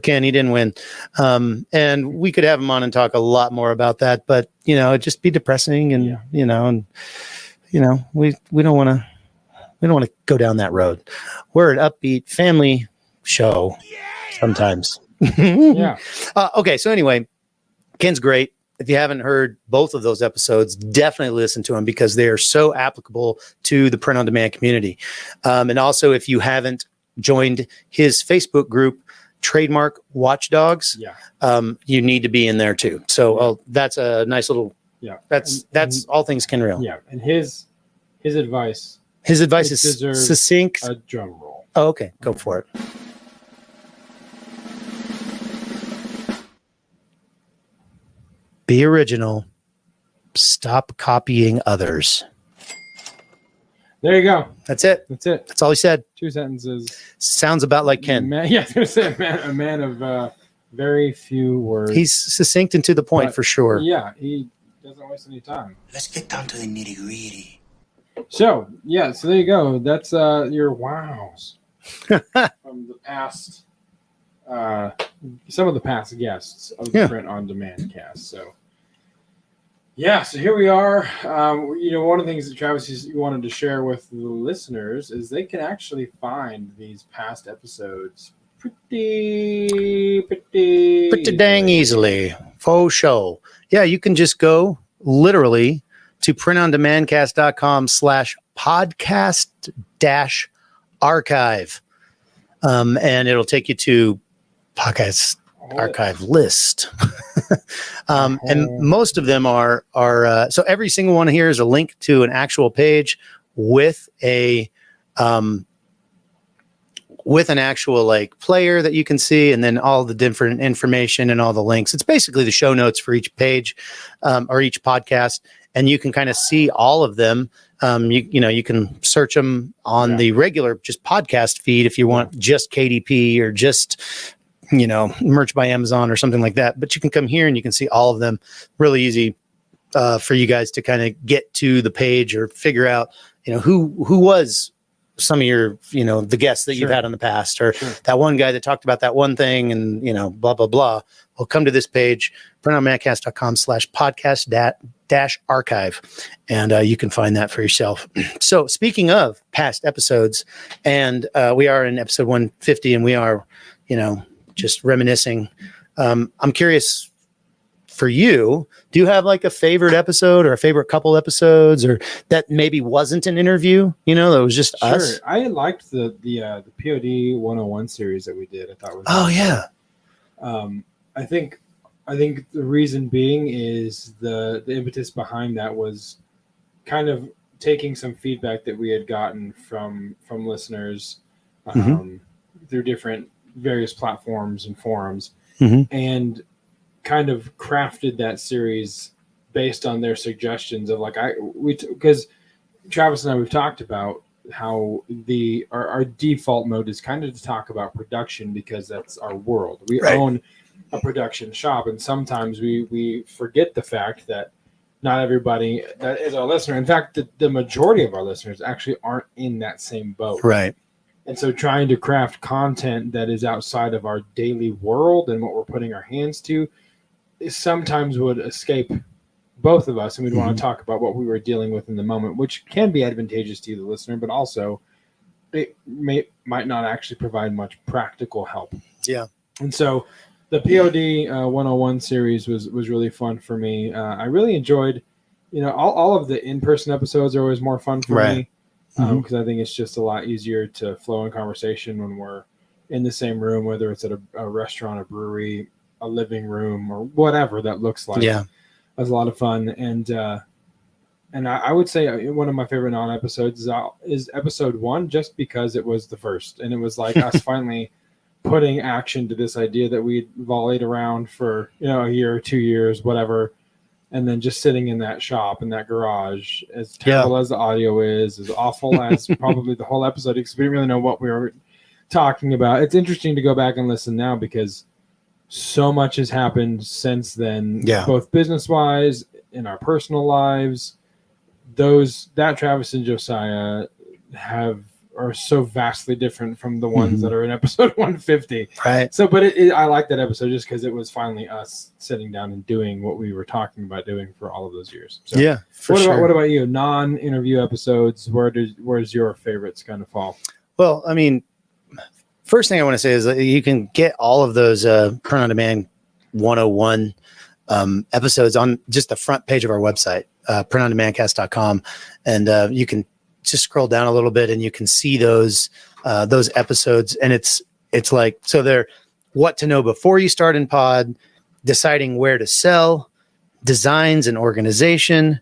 Ken, he didn't win. And we could have him on and talk a lot more about that, but it'd just be depressing and we don't want to go down that road. We're an upbeat family show sometimes. Yeah. Okay. So anyway, Ken's great. If you haven't heard both of those episodes, definitely listen to them because they are so applicable to the print on demand community. And also, if you haven't joined his Facebook group, Trademark Watchdogs, you need to be in there too. So that's a nice little. Yeah. That's all things Ken Reel. Yeah, and his advice. His advice is succinct. A drum roll. Oh, okay, go for it. Be original. Stop copying others. There you go. That's it. That's all he said. 2 sentences. Sounds about like Ken. A man of very few words. He's succinct and to the point for sure. Yeah, he doesn't waste any time. Let's get down to the nitty gritty. So there you go. That's your wows from the past. Some of the past guests of the Print on Demand cast. So here we are. One of the things that Travis wanted to share with the listeners is they can actually find these past episodes pretty dang easily. Faux show. Yeah, you can just go literally to printondemandcast.com/podcast-archive. And it'll take you to podcast archive list. And most of them are so every single one here is a link to an actual page with an actual like player that you can see, and then all the different information and all the links. It's basically the show notes for each page or each podcast, and you can kind of see all of them. You can search them on the regular just podcast feed if you want just KDP or just merch by Amazon or something like that. But you can come here and you can see all of them. Really easy for you guys to kind of get to the page or figure out who was some of your the guests that you've had in the past, or that one guy that talked about that one thing and blah blah blah. Well, come to this page, printondemandcast.com/podcast-archive, and you can find that for yourself. So speaking of past episodes, and we are in episode 150, and we are just reminiscing. I'm curious for you, do you have like a favorite episode or a favorite couple episodes, or that maybe wasn't an interview, that was just us? I liked the POD 101 series that we did. I thought was I think the reason being is the impetus behind that was kind of taking some feedback that we had gotten from listeners through different various platforms and forums, and kind of crafted that series based on their suggestions of like because Travis and I, we've talked about how our default mode is kind of to talk about production because that's our world. We own a production shop, and sometimes we forget the fact that not everybody that is our listener. In fact, the majority of our listeners actually aren't in that same boat. Right. And so trying to craft content that is outside of our daily world and what we're putting our hands to sometimes would escape both of us, and we'd want to talk about what we were dealing with in the moment, which can be advantageous to the listener, but also it might not actually provide much practical help. Yeah. And so the POD 101 series was really fun for me. I really enjoyed, all of the in-person episodes are always more fun for me because I think it's just a lot easier to flow in conversation when we're in the same room, whether it's at a restaurant, a brewery, a living room, or whatever that looks like. Yeah. It was a lot of fun, and I would say one of my favorite non-episodes is episode 1, just because it was the first, and it was like us finally putting action to this idea that we'd volleyed around for a year or 2 years, whatever, and then just sitting in that shop in that garage, as terrible as the audio is, as awful as probably the whole episode, because we didn't really know what we were talking about. It's interesting to go back and listen now because so much has happened since then, both business-wise, in our personal lives. That Travis and Josiah are so vastly different from the ones that are in episode 150. Right. So, but I like that episode just because it was finally us sitting down and doing what we were talking about doing for all of those years. So, what about you? Non-interview episodes, where's your favorites kind of fall? Well, I mean, first thing I want to say is that you can get all of those Print on Demand 101 episodes on just the front page of our website, printondemandcast.com. And you can just scroll down a little bit and you can see those episodes. And it's like, so they're what to know before you start in pod, deciding where to sell, designs and organization,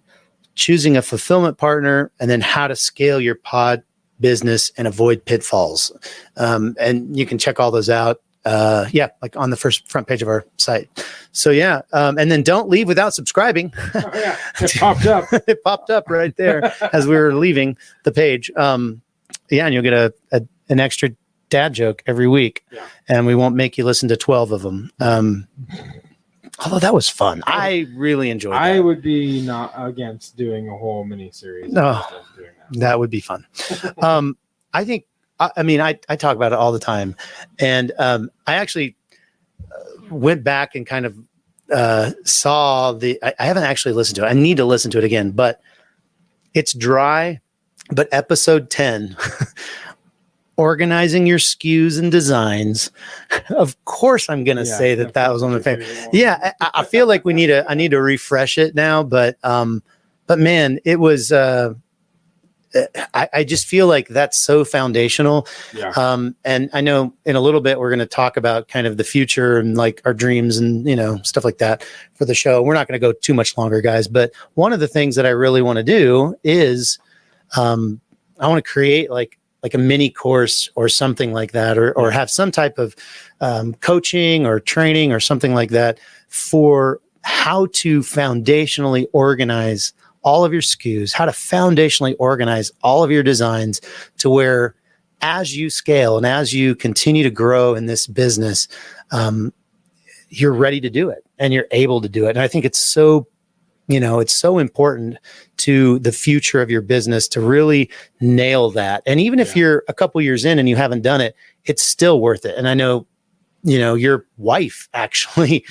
choosing a fulfillment partner, and then how to scale your pod business and avoid pitfalls. And you can check all those out. Like on the front page of our site. So and then don't leave without subscribing. It popped up. It popped up right there as we were leaving the page. And you'll get an extra dad joke every week, and we won't make you listen to 12 of them. Although that was fun. I really enjoyed that. I would be not against doing a whole mini series. No, that would be fun. I think, I talk about it all the time, and I actually went back and kind of saw I haven't actually listened to it. I need to listen to it again, but it's dry. But episode 10, organizing your SKUs and designs. Of course, I'm going to say that was one of my favorite. Yeah, I feel like I need to refresh it now, but man, it was. I just feel like that's so foundational. Yeah. And I know in a little bit, we're going to talk about kind of the future and like our dreams and, stuff like that for the show. We're not going to go too much longer, guys. But one of the things that I really want to do is I want to create like a mini course or something like that, or have some type of coaching or training or something like that for how to foundationally organize all of your SKUs, how to foundationally organize all of your designs to where as you scale and as you continue to grow in this business, you're ready to do it and you're able to do it. And I think it's so important to the future of your business to really nail that. And even if you're a couple years in and you haven't done it, it's still worth it. And I know, your wife actually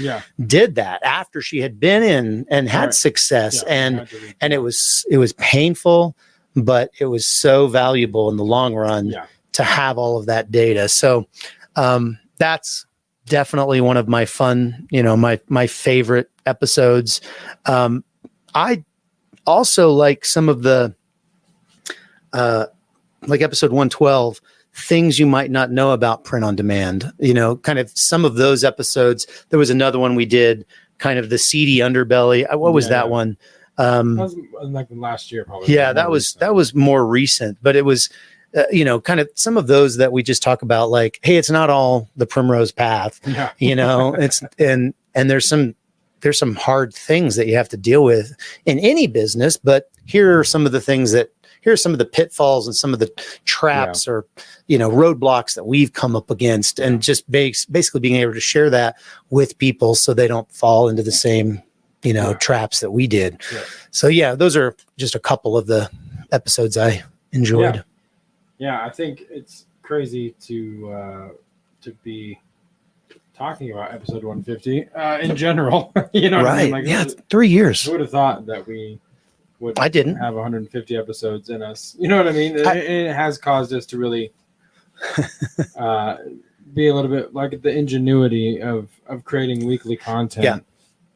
did that after she had been in and had success, and it was painful, but it was so valuable in the long run to have all of that data. So that's definitely one of my fun, my favorite episodes. I also like some of the like episode 112. Things you might not know about print on demand, kind of some of those episodes. There was another one we did, kind of the seedy underbelly. What was that one? That was like last year, probably. Yeah, that was more recent, but it was kind of some of those that we just talk about, like, hey, it's not all the primrose path, Yeah. it's, and there's some hard things that you have to deal with in any business, but here are some of the things here are some of the pitfalls and some of the traps or, roadblocks that we've come up against, and just basically being able to share that with people so they don't fall into the same, traps that we did. Yeah. So yeah, those are just a couple of the episodes I enjoyed. Yeah, I think it's crazy to be talking about episode 150 in general. You know what I mean? Like, it's 3 years. Who would have thought that we would I didn't have 150 episodes in us? You know what I mean? It has caused us to really be a little bit like the ingenuity of creating weekly content. Yeah.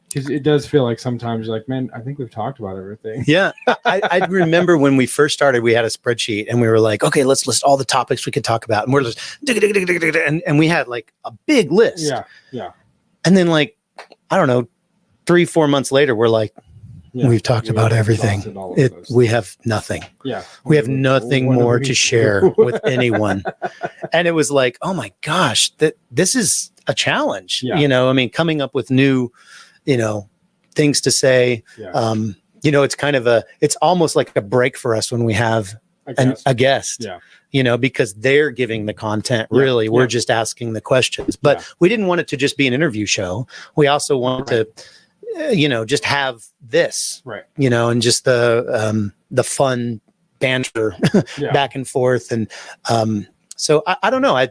Because it does feel like sometimes you're like, man, I think we've talked about everything. Yeah. I remember when we first started, we had a spreadsheet and we were like, okay, let's list all the topics we could talk about. And we're just, and we had like a big list. Yeah. Yeah. And then, like, I don't know, 3-4 months later, we're like, we've talked about everything. We have nothing. Yeah. We have nothing more to share with anyone. And it was like, oh my gosh, this is a challenge. Yeah. Coming up with new, things to say. Yeah. It's kind of it's almost like a break for us when we have a guest. Yeah. Because they're giving the content. Really, we're just asking the questions. But we didn't want it to just be an interview show. We also wanted to, just have this, right? And just the fun banter back and forth. And so I don't know.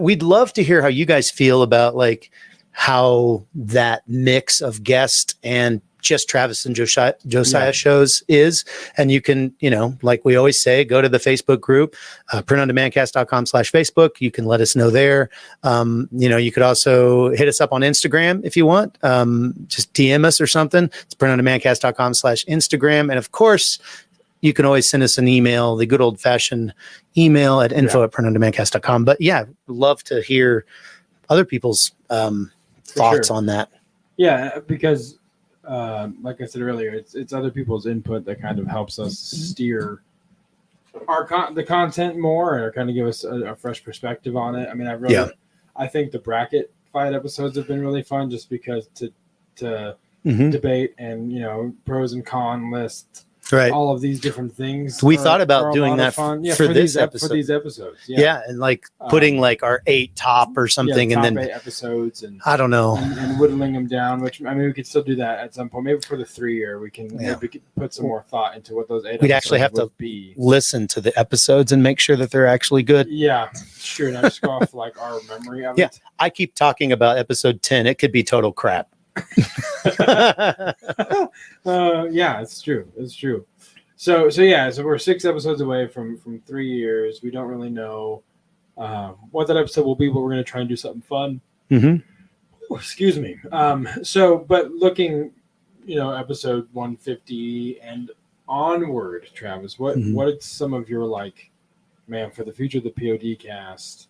We'd love to hear how you guys feel about, like, how that mix of guest and just Travis and Josiah shows is. And you can, like we always say, go to the Facebook group, printondemandcast.com/Facebook. You can let us know there. You could also hit us up on Instagram if you want. Just DM us or something. It's printondemandcast.com/Instagram. And of course, you can always send us an email, the good old fashioned email at info@printondemandcast.com. But yeah, love to hear other people's thoughts on that. Yeah, because like I said earlier, it's other people's input that kind of helps us steer the content more, or kind of give us a fresh perspective on it. I think the bracket fight episodes have been really fun, just because to debate and pros and con lists. Right. All of these different things. We thought about doing that for these episodes. For these episodes. Yeah. And like putting like our 8 top or something, top and then 8 episodes, and I don't know, and whittling them down. Which we could still do that at some point. Maybe for the 3 year, we can put some more thought into what those 8. We'd actually have to listen to the episodes and make sure that they're actually good. Yeah, sure. Not just go off like our memory of it. I keep talking about episode 10. It could be total crap. Yeah, it's true. It's true. So we're 6 episodes away from 3 years. We don't really know what that episode will be, but we're going to try and do something fun. Oh, excuse me. But looking, episode 150 and onward, Travis, what's some of your, like, man, for the future of the POD cast,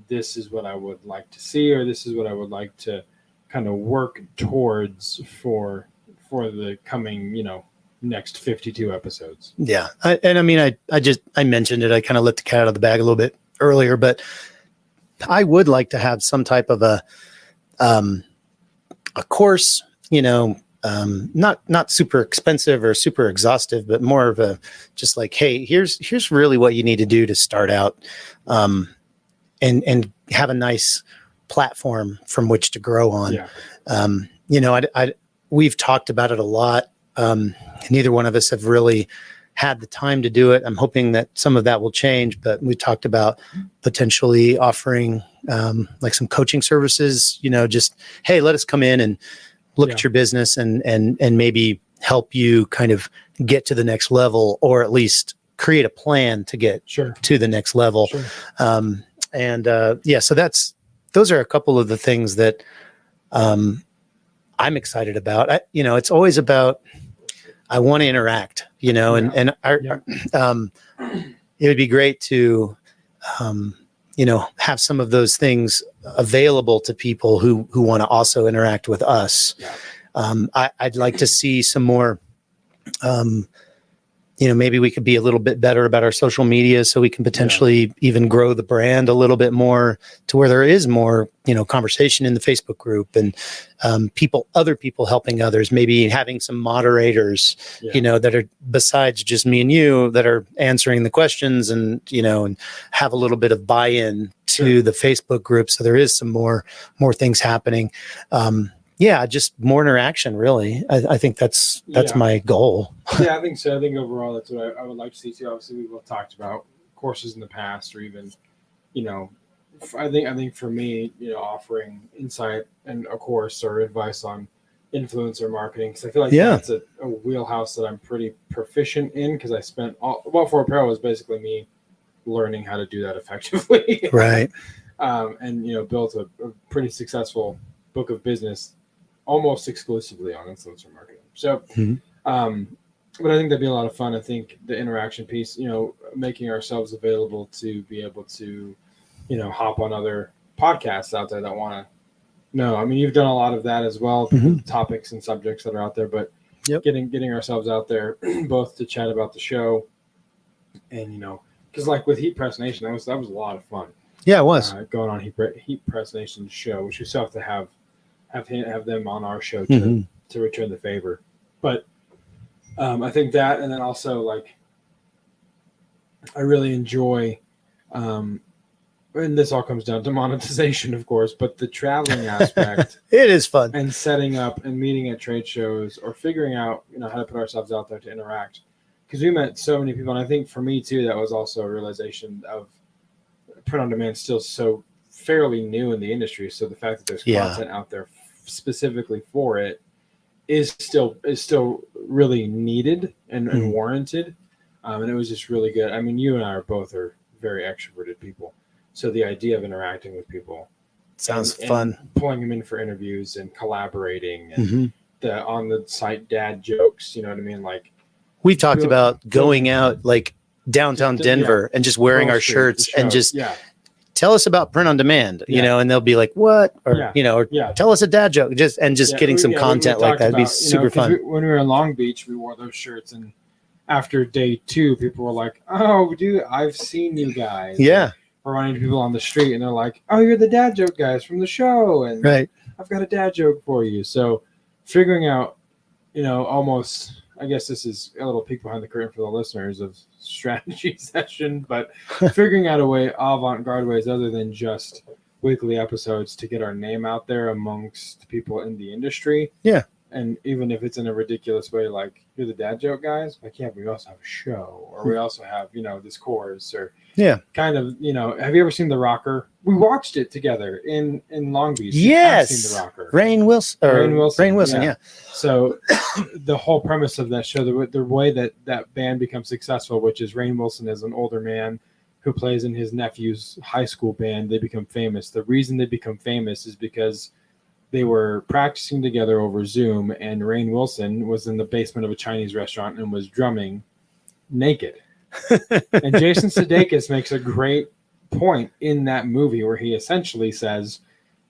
this is what I would like to see, or this is what I would like to kind of work towards for the coming, next 52 episodes. Yeah. I mentioned it. I kind of let the cat out of the bag a little bit earlier, but I would like to have some type of a course, not super expensive or super exhaustive, but more of a, just like, hey, here's really what you need to do to start out, and have a nice platform from which to grow on. Yeah. We've talked about it a lot. Neither one of us have really had the time to do it. I'm hoping that some of that will change, but we talked about potentially offering like some coaching services, just, hey, let us come in and look at your business and maybe help you kind of get to the next level, or at least create a plan to get to the next level. Sure. So those are a couple of the things that I'm excited about. It's always about, I want to interact, it would be great to, have some of those things available to people who want to also interact with us. Yeah. I'd like to see some more, maybe we could be a little bit better about our social media so we can potentially even grow the brand a little bit more to where there is more, conversation in the Facebook group and other people helping others, maybe having some moderators, that are besides just me and you that are answering the questions and have a little bit of buy-in to the Facebook group. So there is some more things happening. Just more interaction, really. I think that's my goal. Yeah, I think so. I think overall that's what I would like to see too. Obviously, we've all talked about courses in the past, or even, I think for me, offering insight and a course or advice on influencer marketing, because I feel like that's a wheelhouse that I'm pretty proficient in, because I spent for apparel was basically me learning how to do that effectively. Right. And built a pretty successful book of business almost exclusively on influencer marketing. So, but I think that'd be a lot of fun. I think the interaction piece, making ourselves available to be able to, hop on other podcasts out there that want to know. I mean, you've done a lot of that as well, topics and subjects that are out there, but getting ourselves out there both to chat about the show and, because like with Heat Press Nation, that was a lot of fun. Yeah, it was going on Heat Press Nation's show, which we still have to have them on our show to return the favor. But I think that, and then also like I really enjoy, and this all comes down to monetization, of course, but the traveling aspect. It is fun. And setting up and meeting at trade shows or figuring out, how to put ourselves out there to interact. Because we met so many people, and I think for me too, that was also a realization of print on demand still so fairly new in the industry. So the fact that there's content out there specifically for it is still really needed and warranted. And it was just really good. I mean, you and I are very extroverted people. So the idea of interacting with people sounds fun. And pulling them in for interviews and collaborating and the on the site dad jokes, you know what I mean? Like we talked about going out like downtown Denver and just wearing our shirts and just tell us about print on demand, and they'll be like, what? Or, tell us a dad joke, just getting some content like that. It'd be super fun. When we were in Long Beach, we wore those shirts, and after day 2, people were like, oh, dude, I've seen you guys. Yeah. We're running to people on the street, and they're like, oh, you're the dad joke guys from the show. And I've got a dad joke for you. So figuring out, almost, I guess this is a little peek behind the curtain for the listeners of strategy session, but figuring out a way, avant-garde ways other than just weekly episodes to get our name out there amongst people in the industry. Yeah. And even if it's in a ridiculous way, like you're the dad joke guys, like, yeah, we also have a show, or we also have, this course, or kind of, have you ever seen The Rocker? We watched it together in Long Beach. Yes. I've seen The Rocker. Rainn Wilson. Yeah. So the whole premise of that show, the way that band becomes successful, which is Rainn Wilson is an older man who plays in his nephew's high school band. They become famous. The reason they become famous is because they were practicing together over Zoom, and Rainn Wilson was in the basement of a Chinese restaurant and was drumming naked. And Jason Sudeikis makes a great point in that movie where he essentially says,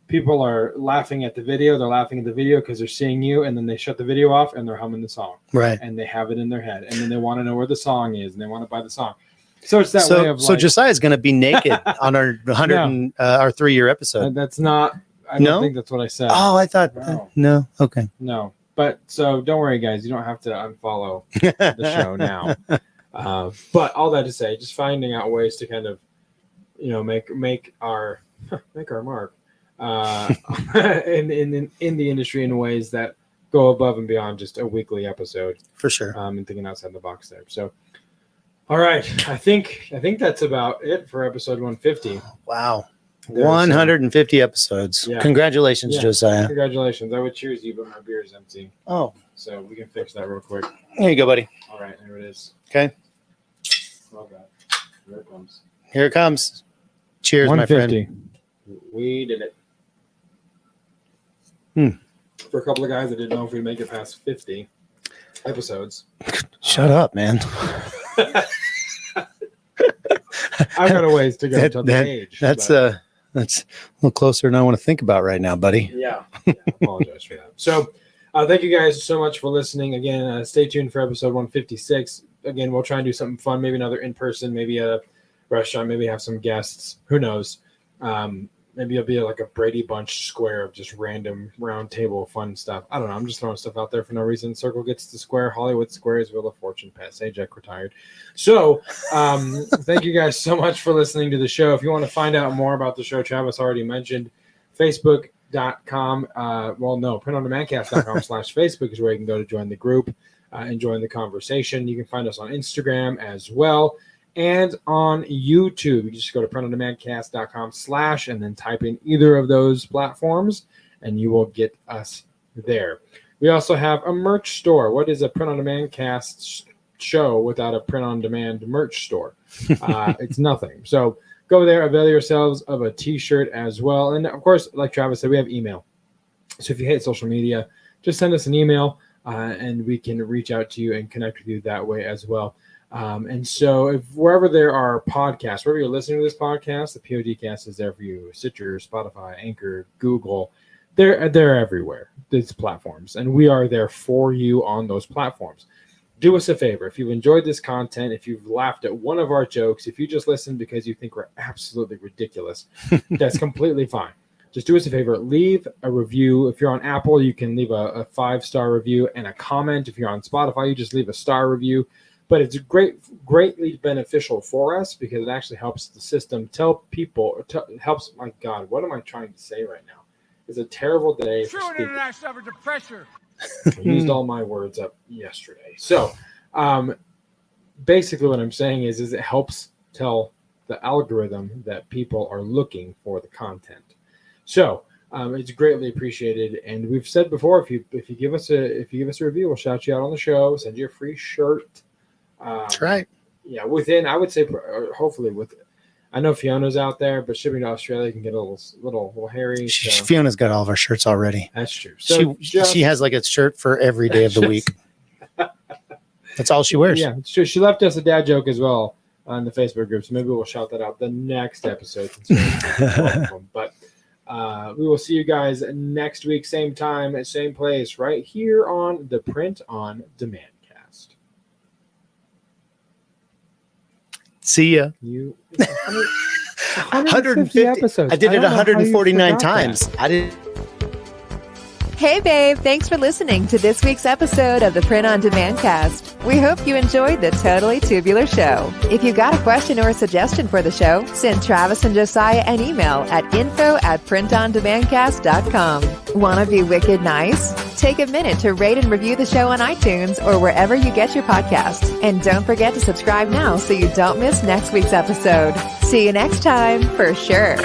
people are laughing at the video. They're laughing at the video because they're seeing you, and then they shut the video off and they're humming the song. Right. And they have it in their head, and then they want to know where the song is, and they want to buy the song. So it's that way of like... So Josiah is going to be naked on our 3-year episode. That's not... I don't think that's what I said. Oh, I thought no. Okay. No. But so don't worry, guys. You don't have to unfollow the show now. But all that to say, just finding out ways to kind of, make our mark in the industry in ways that go above and beyond just a weekly episode. For sure. And thinking outside the box there. So, all right. I think that's about it for episode 150. Wow. 150 episodes. Yeah. Congratulations, Josiah. Congratulations. I would cheers you, but my beer is empty. Oh. So we can fix that real quick. There you go, buddy. All right, there it is. Okay. Well done. Here it comes. Here it comes. Cheers, my friend. We did it. For a couple of guys that didn't know if we'd make it past 50 episodes. Shut up, man. I've got a ways to go until the age. That's a little closer than I want to think about right now, buddy. Yeah. I apologize for that. So thank you guys so much for listening. Again, stay tuned for episode 156. again, we'll try and do something fun, maybe another in-person, maybe at a restaurant, maybe have some guests. Who knows? Maybe it'll be like a Brady Bunch square of just random round table fun stuff. I don't know. I'm just throwing stuff out there for no reason. Circle gets the square. Hollywood squares. Wheel of Fortune. Pat Sajak retired. So thank you guys so much for listening to the show. If you want to find out more about the show, Travis already mentioned Facebook.com. printondemandcast.com/Facebook is where you can go to join the group and join the conversation. You can find us on Instagram as well. And on YouTube, you just go to printondemandcast.com/ and then type in either of those platforms, and you will get us there. We also have a merch store. What is a Print on Demand cast show without a Print on Demand merch store? It's nothing. So go there, avail yourselves of a t-shirt as well. And of course, like Travis said, we have email. So if you hate social media, just send us an email and we can reach out to you and connect with you that way as well. And so if wherever there are podcasts, wherever you're listening to this podcast, the PODcast is there for you. Stitcher, Spotify, Anchor, Google, they're everywhere, these platforms. And we are there for you on those platforms. Do us a favor. If you've enjoyed this content, if you've laughed at one of our jokes, if you just listened because you think we're absolutely ridiculous, that's completely fine. Just do us a favor. Leave a review. If you're on Apple, you can leave a 5-star review and a comment. If you're on Spotify, you just leave a star review. But it's greatly beneficial for us because it actually helps the system tell people, helps, my God, what am I trying to say right now? It's a terrible day. True international effort to pressure. I used all my words up yesterday. So basically what I'm saying is it helps tell the algorithm that people are looking for the content. So it's greatly appreciated. And we've said before, if you give us a review, we'll shout you out on the show, send you a free shirt. That's right. Yeah, I would say, hopefully I know Fiona's out there, but shipping to Australia can get a little hairy. So. Fiona's got all of our shirts already. That's true. So she has like a shirt for every day of the week. That's all she wears. Yeah, it's true. She left us a dad joke as well on the Facebook group, so maybe we'll shout that out the next episode. But we will see you guys next week, same time, same place, right here on the Print on Demand. See ya. 150 episodes. I did it 149 times. I did. Hey, babe. Thanks for listening to this week's episode of the Print on Demand Cast. We hope you enjoyed the Totally Tubular Show. If you've got a question or a suggestion for the show, send Travis and Josiah an email at info@printondemandcast.com. Want to be wicked nice? Take a minute to rate and review the show on iTunes or wherever you get your podcasts. And don't forget to subscribe now so you don't miss next week's episode. See you next time, for sure.